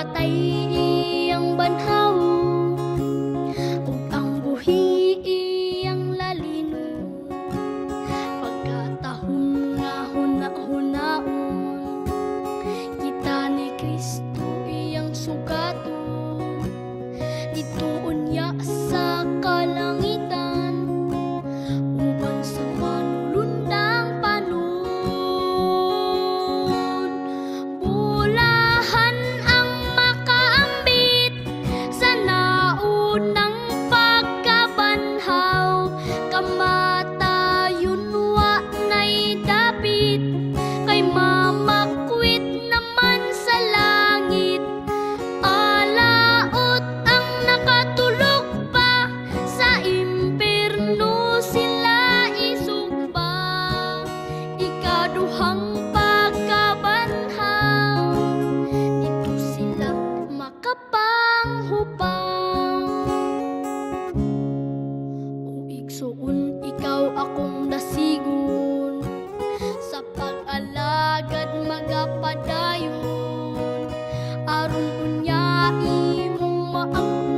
patay iyang banhaw, ug ang buhi iyang lalino. Pagkatahon nga huna-hunaon, kita ni Kristo iyang sugaton. Ditoon niya sa kalangitan, uban sa manulundang panon. Bulahan ang makaambit sa naunang pagkabanhaw, kamatayon wa na'y dapit, kay mamakwit naman sa langit. Alaot ang nakatulog pa, sa impierno sila isugba. Ikaduhang pagkabanhaw, dito sila makapanghupang. O igsuon, ikaw akong dasigon, sa pag-alagad magapadayon. Aron unya imong maangkon